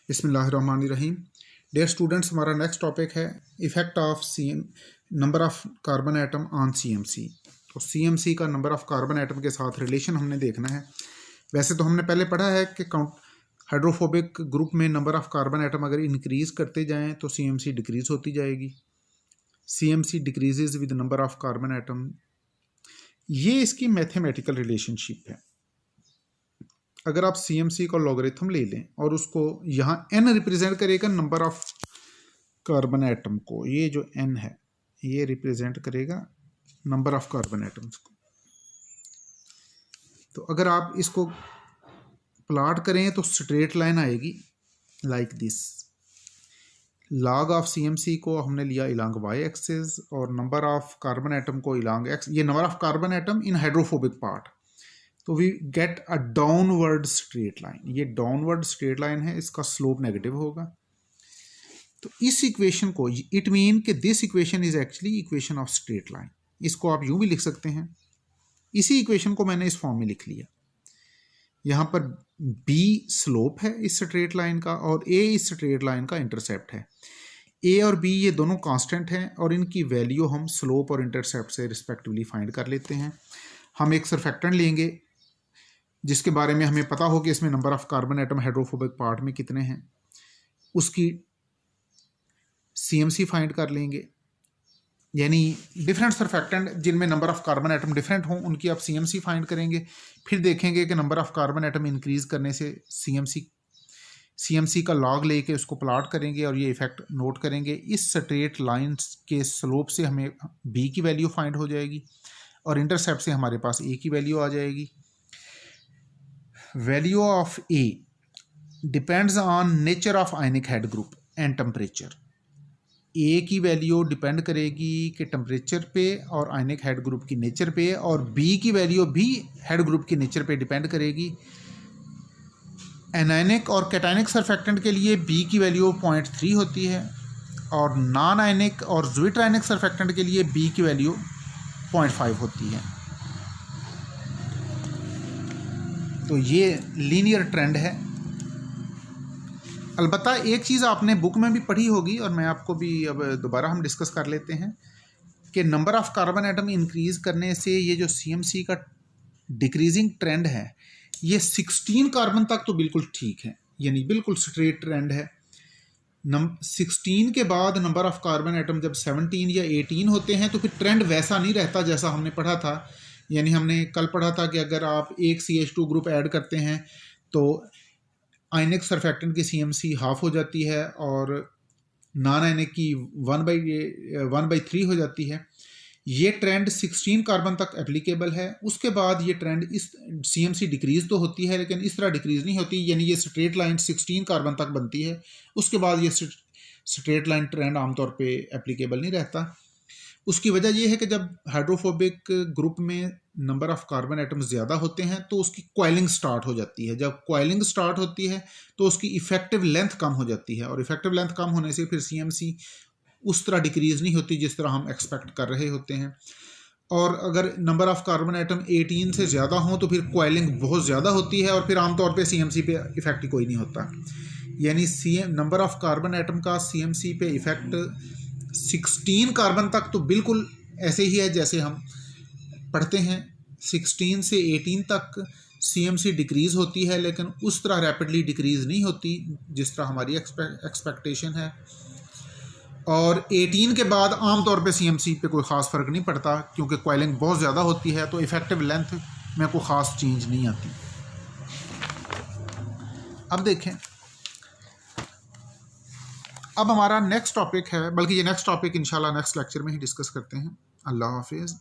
बिस्मिल्लाहिर्रहमानिर्रहीम। Dear students, हमारा next topic है effect of number of carbon atom on CMC. तो सीएमसी का नंबर ऑफ़ कार्बन एटम के साथ रिलेशन हमने देखना है। वैसे तो हमने पहले पढ़ा है कि हाइड्रोफोबिक ग्रुप में नंबर ऑफ़ कार्बन एटम अगर इंक्रीज़ करते जाएँ तो सीएमसी डिक्रीज़ होती जाएगी। CMC decreases with number of carbon atom, ये इसकी मैथमेटिकल रिलेशनशिप है। अगर आप सीएमसी का लॉगरिथम ले लें और उसको यहाँ n रिप्रेजेंट करेगा नंबर ऑफ कार्बन एटम को, ये जो n है ये रिप्रेजेंट करेगा नंबर ऑफ कार्बन एटम्स को। तो अगर आप इसको प्लॉट करें तो स्ट्रेट लाइन आएगी like this. Log of CMC को हमने लिया इलांग वाई एक्सिस और नंबर ऑफ कार्बन एटम को इलांग एक्स। ये number of carbon atom in hydrophobic part, तो we get a downward straight line. ये डाउनवर्ड स्ट्रेट लाइन है, इसका स्लोप नेगेटिव होगा। तो इस इक्वेशन को, इट मीन कि this equation is actually equation of straight line. इसको आप यूं भी लिख सकते हैं। इसी इक्वेशन को मैंने इस फॉर्म में लिख लिया। यहाँ पर b स्लोप है इस स्ट्रेट लाइन का और a इस स्ट्रेट लाइन का इंटरसेप्ट है। a और b ये दोनों कांस्टेंट हैं और इनकी वैल्यू हम स्लोप और इंटरसेप्ट से रिस्पेक्टिवली फाइंड कर लेते हैं। हम एक सरफेक्टेंट लेंगे जिसके बारे में हमें पता हो कि इसमें number of carbon atom hydrophobic part में कितने हैं, उसकी सीएमसी फाइंड कर लेंगे। यानी डिफरेंट सरफेक्टेंट जिनमें number of carbon atom different हों उनकी आप सीएमसी फाइंड करेंगे। फिर देखेंगे कि number of carbon atom increase करने से सीएमसी का लॉग लेके उसको प्लॉट करेंगे और ये इफेक्ट नोट करेंगे। इस स्ट्रेट लाइन के स्लोप से हमें बी की वैल्यू फाइंड हो जाएगी और इंटरसेप्ट से हमारे पास ए की वैल्यू आ जाएगी। Value of A depends on nature of ionic head group and temperature. A की वैल्यू डिपेंड करेगी कि टेम्परेचर पे और आयनिक हेड ग्रुप की नेचर पे, और बी की वैल्यू भी हेड ग्रुप की नेचर पे डिपेंड करेगी। एनायनिक और कैटायनिक सरफेक्टेंट के लिए बी की वैल्यू 0.3 होती है और नॉन आयनिक और ज्विट्रायनिक सरफेक्टेंट के लिए बी की वैल्यू 0.5 होती है। तो ये लीनियर ट्रेंड है। अलबत्ता एक चीज़ आपने बुक में भी पढ़ी होगी और मैं आपको भी अब दोबारा हम डिस्कस कर लेते हैं कि number of carbon atom increase करने से ये जो सीएमसी का डिक्रीजिंग ट्रेंड है ये 16 कार्बन तक तो बिल्कुल ठीक है, यानी बिल्कुल स्ट्रेट ट्रेंड है। 16 के बाद नंबर ऑफ़ कार्बन एटम जब 17 या 18 होते हैं तो फिर ट्रेंड वैसा नहीं रहता जैसा हमने पढ़ा था। यानी हमने कल पढ़ा था कि अगर आप एक CH2 ग्रुप ऐड करते हैं तो आयनिक सरफेक्टेंट की सीएमसी हाफ हो जाती है और नॉन आयनिक की 1/3 हो जाती है। ये ट्रेंड 16 कार्बन तक एप्लीकेबल है। उसके बाद ये ट्रेंड इस सीएमसी डिक्रीज तो होती है लेकिन इस तरह डिक्रीज नहीं होती, यानी ये स्ट्रेट लाइन 16 कार्बन तक बनती है। उसके बाद ये स्ट्रेट लाइन ट्रेंड आमतौर पे एप्लीकेबल नहीं रहता। उसकी वजह यह है कि जब हाइड्रोफोबिक ग्रुप में नंबर ऑफ कार्बन एटम्स ज़्यादा होते हैं तो उसकी कॉइलिंग स्टार्ट हो जाती है। जब कॉइलिंग स्टार्ट होती है तो उसकी इफेक्टिव लेंथ कम हो जाती है और इफेक्टिव लेंथ कम होने से फिर सीएमसी उस तरह डिक्रीज नहीं होती जिस तरह हम एक्सपेक्ट कर रहे होते हैं। और अगर नंबर ऑफ कार्बन एटम 18 से ज़्यादा हों तो फिर कॉइलिंग बहुत ज़्यादा होती है और फिर आमतौर पर सीएमसी पे इफेक्ट कोई नहीं होता। यानी नंबर ऑफ कार्बन एटम का सीएमसी पे इफेक्ट 16 कार्बन तक तो बिल्कुल ऐसे ही है जैसे हम पढ़ते हैं। 16 से 18 तक सीएमसी डिक्रीज़ होती है लेकिन उस तरह रैपिडली डिक्रीज़ नहीं होती जिस तरह हमारी एक्सपेक्टेशन है। और 18 के बाद आमतौर पे सीएमसी पे कोई ख़ास फ़र्क नहीं पड़ता क्योंकि कॉइलिंग बहुत ज़्यादा होती है तो इफ़ेक्टिव लेंथ में कोई ख़ास चेंज नहीं आती। अब देखें, अब हमारा नेक्स्ट टॉपिक है, बल्कि ये नेक्स्ट टॉपिक इंशाल्लाह नेक्स्ट लेक्चर में ही डिस्कस करते हैं। अल्लाह हाफिज़।